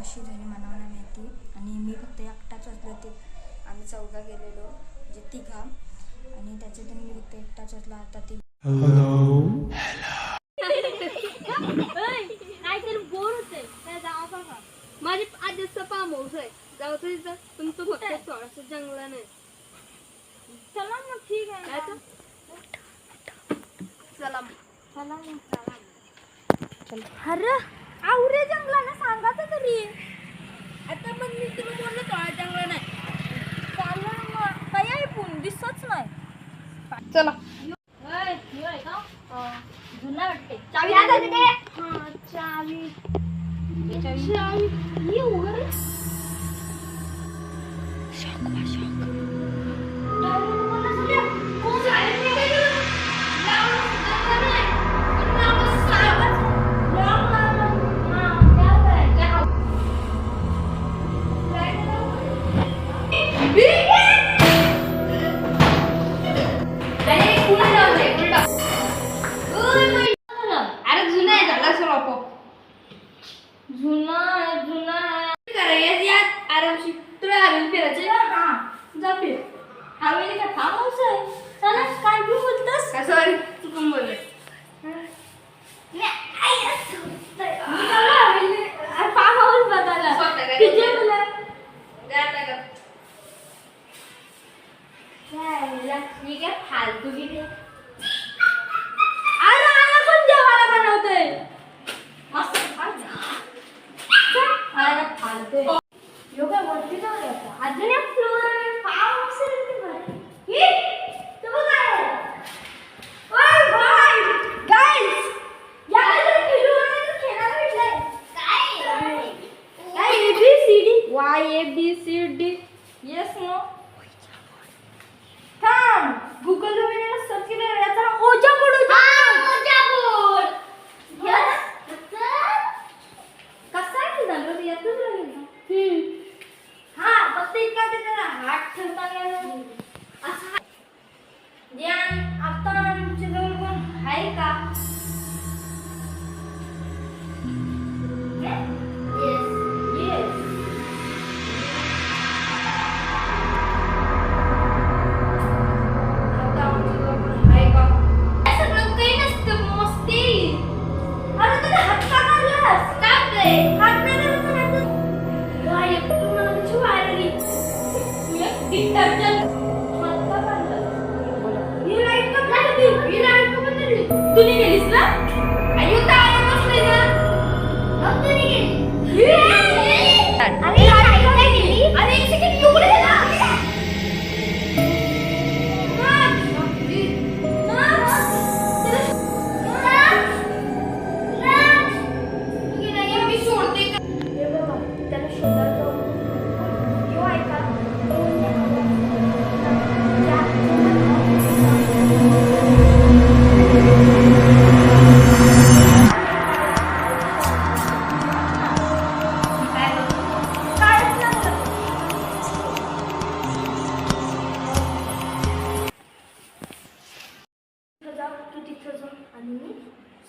कशी झाली मला नाही माहिती. आणि मी फक्त एकटाच वाचलं ते. आम्ही चौघा गेलेलो म्हणजे तिघा आणि त्याच्यातून मी फक्त एकटाच वाचला. आता ती काहीतरी बोर होते त्या जावा बघा. माझी आज फार्म हाऊस आहे. जाऊ तिथं तुमचं फक्त थोडंसं जंगल नाही. चला मग ठीक आहे. चला अरे आवरे जंगलाला सांगायचं तरी. आता मग मी तुला बोललो थोडा जंगल नाही. चाललं मग काही आहे पण दिसतच नाही. चला जुना वाटते. चावी चावी चावी उघड. फालतू की कोण जेवायला बनवतोय मस्त फालतू योगा वरती जाऊया अजून एक फ्लोर फार्म असेल हे तुम्ही काय ओय भाई गाइस यार किलोमीटर खेळायला भेटलाय काय ABCD YABCD येस नो थांब गूगल वर सर्च केलं याचा ओजा बोर्ड ओजा बोर्ड यस कसा आहे झालं यातच राहील हा फक्त इतका त्याला हात ठेवता गेला असं ध्यान. आता आमच्या जवळ कोण आहे का? येस येस तुम्ही गेलीस ना आयु ताई बसले ना मग तुम्ही गेली अरे काय गेली अरे एक सेकंड तू कुठे गेला मी सोडते का हे बघा त्याला शोधायला यो ऐका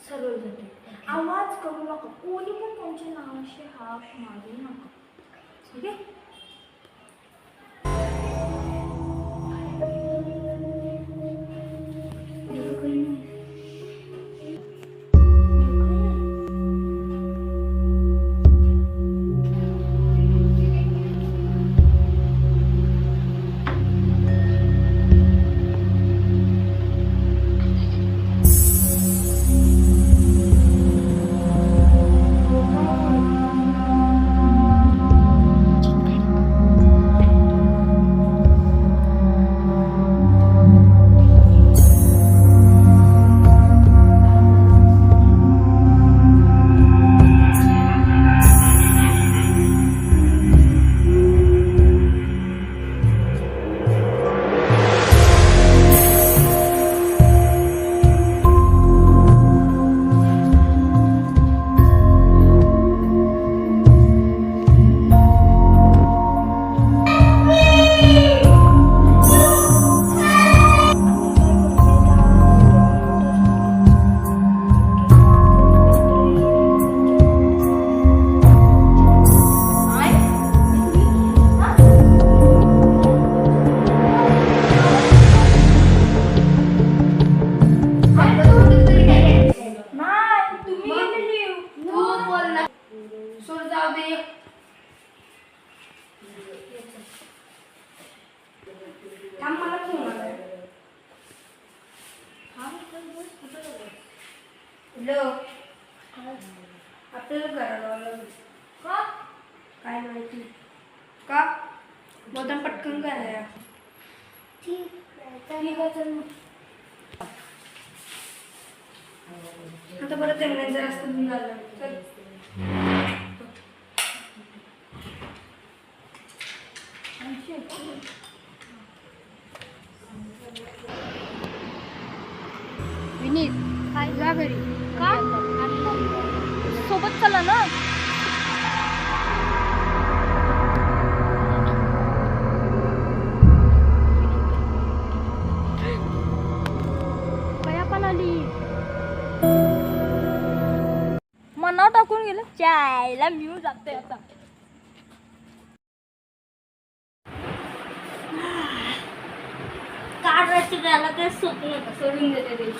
सरळ जाते. आवाज करू नका कोणी पण त्यांच्या नावाशी हाक मारू नका ठीक आहे. हॅलो आपल्याला करायला लागलं का काय माहिती का बोलताना पटकन करायला ठीक आहे चल मग. आता परत जंगलांचा रस्ता घेऊन आला चल विनीत काय जा घरी का सोबत चला ना. कया पण आली मनाव टाकून गेलं चायला मिळू जाते आता. काढायचं त्याला ते सोडून देते